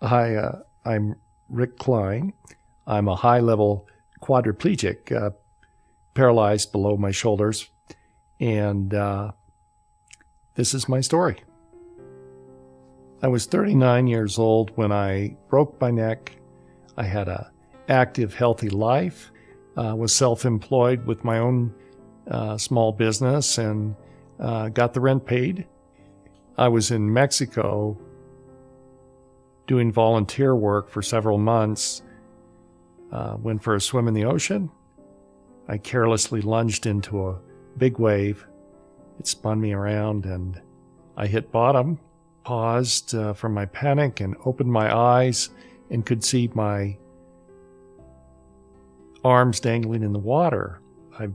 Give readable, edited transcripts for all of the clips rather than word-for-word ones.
Hi, I'm Rick Cline. I'm a high-level quadriplegic, paralyzed below my shoulders, and this is my story. I was 39 years old when I broke my neck. I had an active, healthy life, was self-employed with my own small business, and got the rent paid. I was in Mexico doing volunteer work for several months. Went for a swim in the ocean. I carelessly lunged into a big wave. It spun me around and I hit bottom, paused from my panic and opened my eyes and could see my arms dangling in the water. I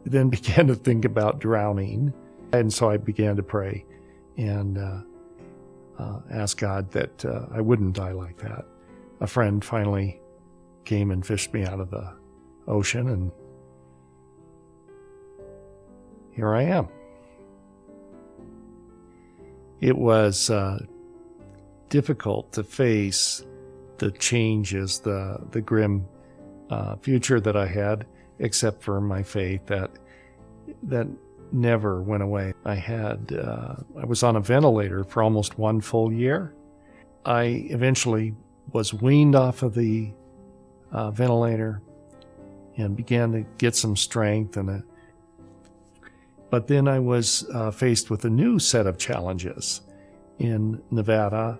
then began to think about drowning, and so I began to pray and ask God that I wouldn't die like that. A friend finally came and fished me out of the ocean, and here I am. It was difficult to face the changes, the grim future that I had, except for my faith that never went away. I was on a ventilator for almost 1 full year. I eventually was weaned off of the ventilator and began to get some strength. But then I was faced with a new set of challenges. In Nevada,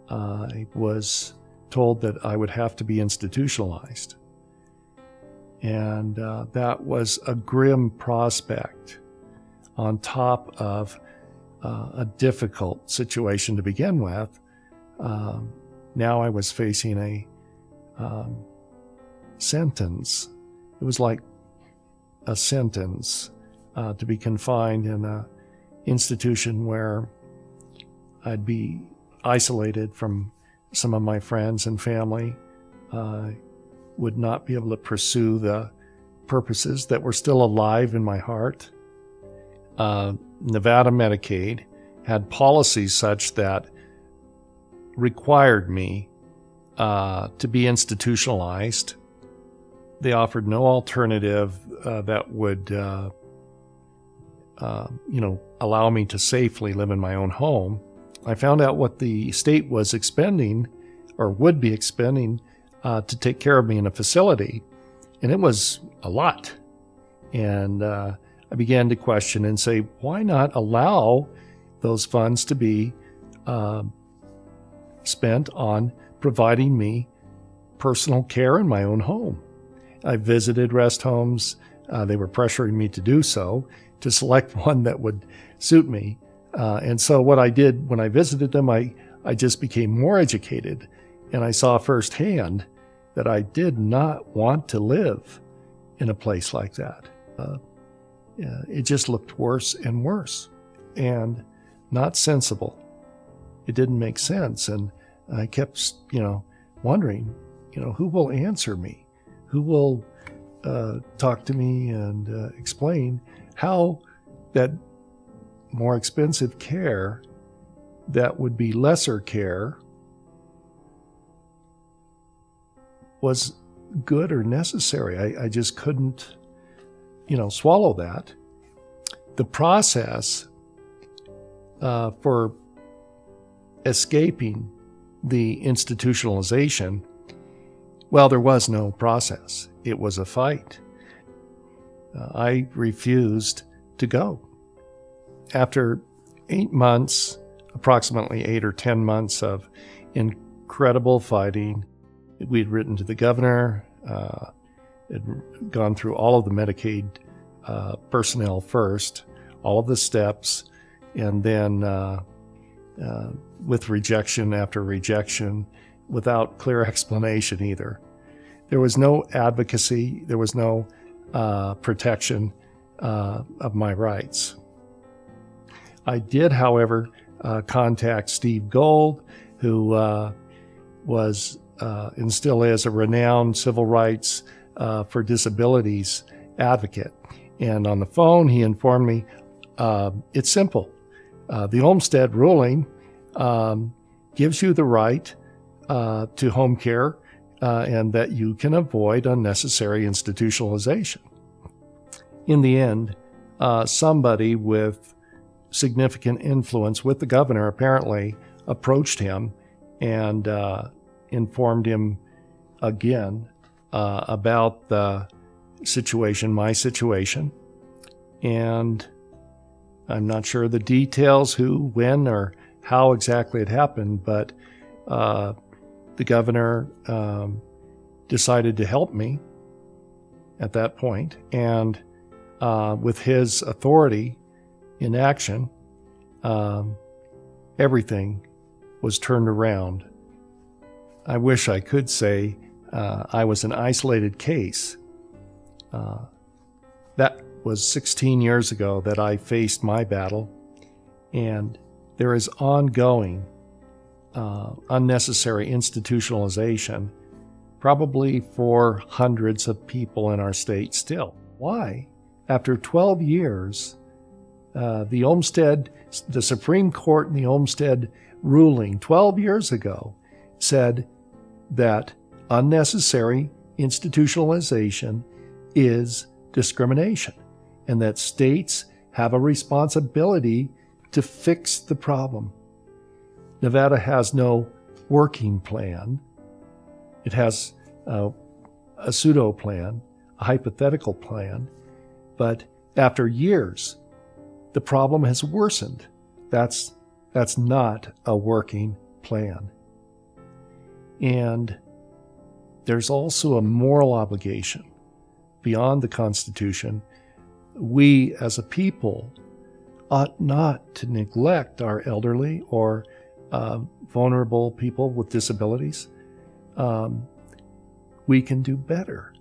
I was told that I would have to be institutionalized. And that was a grim prospect on top of a difficult situation to begin with. Now I was facing a sentence. It was like a sentence to be confined in an institution where I'd be isolated from some of my friends and family, would not be able to pursue the purposes that were still alive in my heart. Nevada Medicaid had policies such that required me to be institutionalized. They offered no alternative that would allow me to safely live in my own home. I found out what the state was expending or would be expending to take care of me in a facility, and it was a lot. And I began to question and say, why not allow those funds to be spent on providing me personal care in my own home? I visited rest homes. They were pressuring me to do so, to select one that would suit me. And so what I did when I visited them, I just became more educated, and I saw firsthand that I did not want to live in a place like that. It just looked worse and worse and not sensible. It didn't make sense. And I kept, wondering, who will answer me? Who will talk to me and explain how that more expensive care that would be lesser care was good or necessary. I just couldn't, swallow that. The process for escaping the institutionalization, well, there was no process. It was a fight. I refused to go. After 8 months, approximately 8 or 10 months of incredible fighting, we'd written to the governor, had gone through all of the Medicaid personnel first, all of the steps, and then with rejection after rejection, without clear explanation either. There was no advocacy. There was no protection of my rights. I did, however, contact Steve Gold, who was and still is a renowned civil rights for disabilities advocate. And on the phone, he informed me, it's simple. The Olmstead ruling gives you the right to home care and that you can avoid unnecessary institutionalization. In the end, somebody with significant influence with the governor apparently approached him and informed him again about the situation, my situation. And I'm not sure the details, who, when, or how exactly it happened, but the governor decided to help me at that point. And with his authority in action, everything was turned around. I wish I could say I was an isolated case. That was 16 years ago that I faced my battle, and there is ongoing unnecessary institutionalization, probably for hundreds of people in our state still. Why? After 12 years, the Supreme Court in the Olmstead ruling 12 years ago said that unnecessary institutionalization is discrimination, and that states have a responsibility to fix the problem. Nevada has no working plan. It has a pseudo plan, a hypothetical plan, but after years, the problem has worsened. That's not a working plan. And there's also a moral obligation beyond the Constitution. We as a people ought not to neglect our elderly or vulnerable people with disabilities. We can do better.